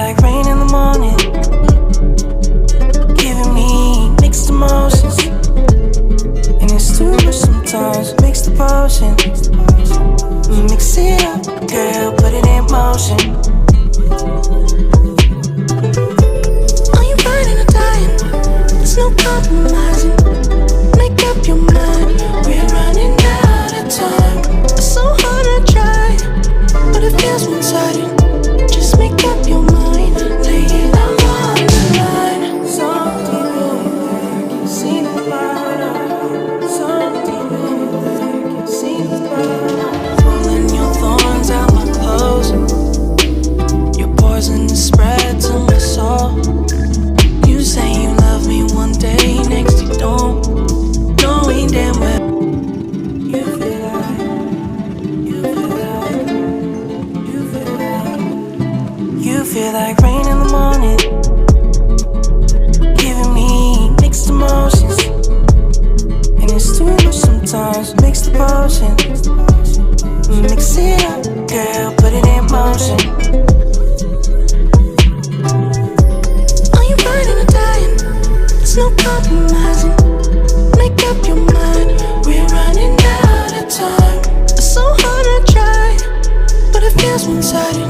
like rain in the morning, giving me mixed emotions. And it's too much sometimes, mix the potion. Mix it up, girl, put it in motion. Are you burning or dying? There's no compromising. Make up your mind, we're running out of time. It's so hard to try, but it feels one-sided. Just make up your mind, lay it all on the line. Something in there, can see the bottom. Something in there, can see the bottom. Pulling your thorns out my clothes. Your poison is spread to my soul. You say you love me one day, next you don't. Knowing damn well you feel like, you feel like, you feel like. You feel like rain in the morning, giving me mixed emotions. And it's too much sometimes, mix the potion. Mix it up, girl, put it in motion. Are you burning or dying? There's no compromising. Make up your mind, we're running out of time. It's so hard to try, but it feels one-sided.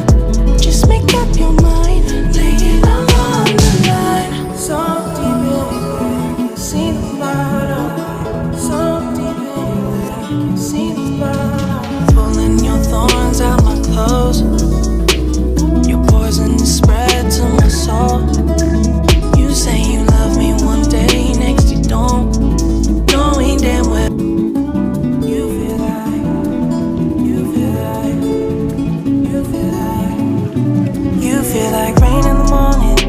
Just make up your mind, lay it all on the line. So deep in there, can see the bottom. So deep in there, can see the bottom. Pulling your thorns out my clothes. Your poison is spread to my soul. You say you love me one day, next you don't. Knowing damn well you feel like, you feel like, you feel like. You feel like rain in the morning,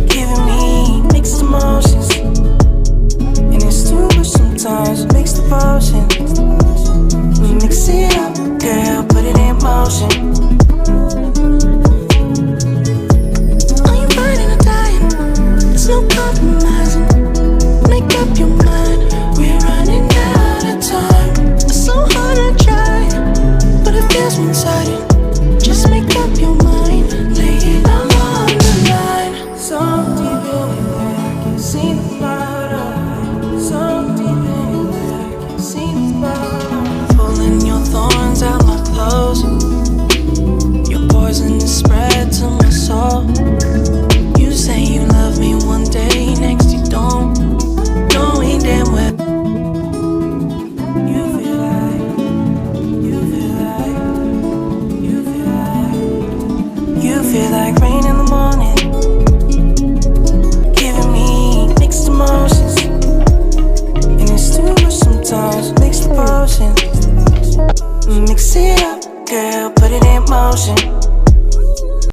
giving me mixed emotions. And it's too much sometimes, mix the potion. Mix it up, girl, put it in motion. Are you burning or dying? There's no compromising. Make up your mind, we're running out of time. It's so hard to try, but it feels one-sided. Just make up your mind, lay it all on the line. So deep in there, I can see the bottom. So deep in there, I can see the bottom. Pulling your thorns out my clothes. Your poison is spread to my soul. You say you love me one day, next you don't. Knowing damn well you feel like, you feel like, you feel like. You feel like rain in the morning, giving me mixed emotions. And it's too much sometimes, mix the potion. Mix it up, girl, put it in motion.